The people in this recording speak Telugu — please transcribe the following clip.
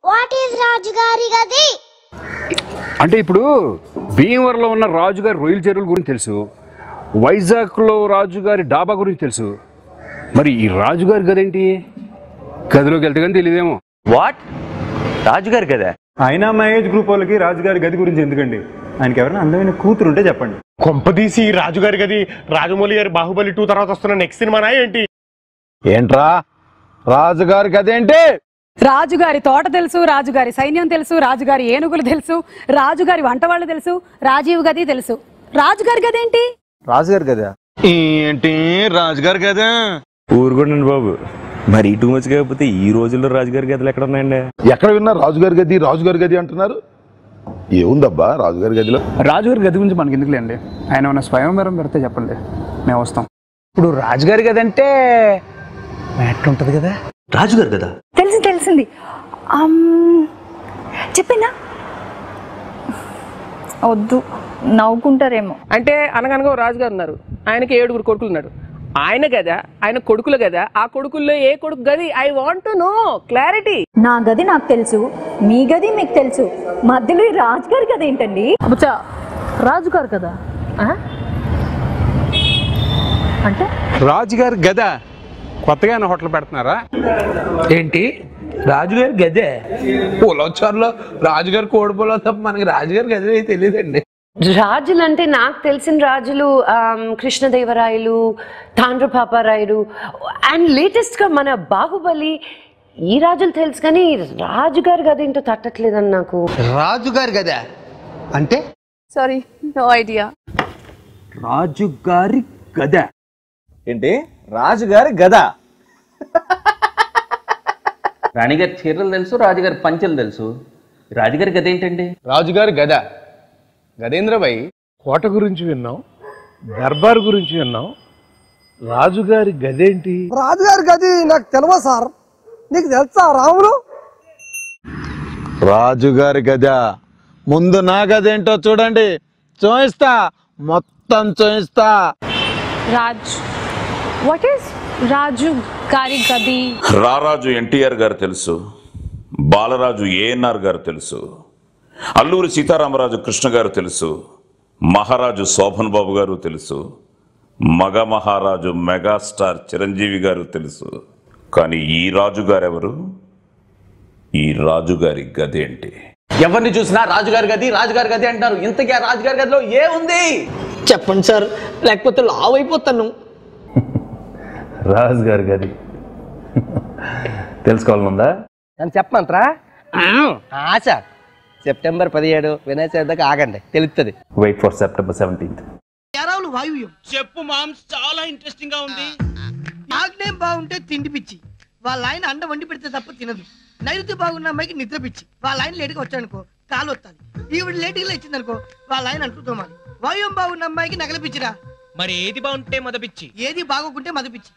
వాట్ ఈస్ రాజుగారి గది? అంటే ఇప్పుడు భీమవరంలో ఉన్న రాజుగారి రొయ్యల చెరువుల గురించి తెలుసు, వైజాగ్లో రాజుగారి డాబా గురించి తెలుసు, మరి ఈ రాజుగారి గది ఏంటి? గదిలోకి వెళ్తే కానీ తెలియదేమో. వాట్? రాజుగారి గదా? అయినా మా ఏజ్ గ్రూప్ వాళ్ళకి రాజుగారి గది గురించి ఎందుకండి? ఆయనకి ఎవరైనా అందమైన కూతురు ఉంటే చెప్పండి. కొంపదీసి రాజుగారి గది రాజమౌళి గారి బాహుబలి 2 తర్వాత వస్తున్న నెక్స్ట్ సినిమానా ఏంటి? ఏంట్రా రాజుగారి గది ఏంటి? రాజుగారి తోట తెలుసు, రాజుగారి సైన్యం తెలుసు, రాజుగారి ఏనుగులు తెలుసు, రాజుగారి వంట వాళ్ళు తెలుసు, రాజీవ్ గది తెలుసు. రాజుగారి గది ఏంటి? రాజుగారి గదా ఏంటి? రాజుగారి గదా? ఊరుకోండి బాబు, మరి టూ మచ్ కాకపోతే ఈ రోజుల్లో రాజుగారి గదులు ఎక్కడ ఉన్నాయండి? ఎక్కడ విన్నా రాజుగారి గది అంటున్నారు. ఏముందబ్బా రాజుగారి గదిలో? రాజుగారి గది గురించి మనకి ఎందుకు లేండి, ఆయన ఉన్న స్వయంవరం పెడితే చెప్పండి, మేము వస్తాం. ఇప్పుడు రాజుగారి గది అంటే మ్యాట్ ఉంటుంది కదా. రాజుగారి గదా? తెలిసింది. చెప్పినా వద్దు, నవ్వుకుంటారేమో. అంటే అనగనగా రాజుగారు ఉన్నారు, ఆయనకి 7 కొడుకులు ఉన్నాడు. ఆయన గదా, ఆయన కొడుకులు గదా, ఆ కొడుకుల్లో ఏ కొడుకు గది? I want to know clarity. నా గది నాకు తెలుసు, మీ గది మీకు తెలుసు, మధ్యలో ఈ రాజుగారి గది ఏంటండి? రాజుగారు కదా అంటే రాజుగారి గదా? కొత్తగా హోటల్ పెడుతున్నారా ఏంటి? రాజుగారి గదే పులవచారులో రాజుగారి కోడి పులవ తప్ప మనకి రాజుగారి గదే తెలియదండి. రాజులు అంటే నాకు తెలిసిన రాజులు కృష్ణదేవరాయలు, తాండ్రపాపారాయుడు, అండ్ లేటెస్ట్ గా మన బాహుబలి. ఈ రాజులు తెలుసు కానీ రాజుగారి గది ఏంటో తట్టట్లేదని నాకు. రాజుగారి గదా అంటే? Sorry, no idea. రాజుగారి గదా ఏంటి? రాజుగారి గదా? రాణిగారి చీరలు తెలుసు, రాజుగారి పంచెలు తెలుసు, రాజుగారి గద ఏంటండి? రాజుగారి గదా గదేంద్రబాయి, కోట గురించి విన్నాం, దర్బార్ గురించి విన్నాం, రాజుగారి గదేంటి? రాజుగారి గది నాకు తెలియదు సార్, నీకు తెలుసా రాములు? రాజుగారి గదా? ముందు నా గదేంటో చూడండి, చూయిస్తా, మొత్తం చూయిస్తా. వాట్ ఈస్ రాజు గారి గది? రారాజు ఎన్టీఆర్ గారు తెలుసు, బాలరాజు ఏఎన్ఆర్ గారు తెలుసు, అల్లూరి సీతారామరాజు కృష్ణ గారు తెలుసు, మహారాజు శోభన్ బాబు గారు తెలుసు, మగ మహారాజు మెగాస్టార్ చిరంజీవి గారు తెలుసు. కానీ ఈ రాజుగారు ఎవరు? ఈ రాజుగారి గది ఏంటి? ఎవరిని చూసినా రాజుగారి గది అంటారు. ఇంతకీ ఆ రాజుగారి గదిలో ఏ ఉంది చెప్పండి సార్, లేకపోతే లావ్ అయిపోతాను. రాజుగారి గది తెలుసుకోవాలనుందా? అని చెప్పమంటారా? సార్ సెప్టెంబర్ 17 వినాయక చవితి దాకా ఆగండి, తెలుస్తుంది. Wait for September 17. వాయువ్యం చెప్పు మామ్స్, చాలా ఇంట్రెస్టింగ్ గా ఉంది. ఆగ్నేయం బాగుంటే తిండి పిచ్చి, వాళ్ళ ఆయన అండ వండి పెడితే తప్ప తినదు. నైరుతి బాగున్న అమ్మాయికి నిద్ర పిచ్చి, వాళ్ళ ఆయన లేటుగా వచ్చాడనుకో కాలు వస్తాది. ఈవిడ లేటుగా ఇచ్చిందనుకో వాళ్ళ ఆయన అంటూ తోమాలి. వాయువ్యం బాగున్న అమ్మాయికి నగల పిచ్చిరా. మరి ఏది బాగుంటే మద పిచ్చి, ఏది బాగోకుంటే మద పిచ్చి.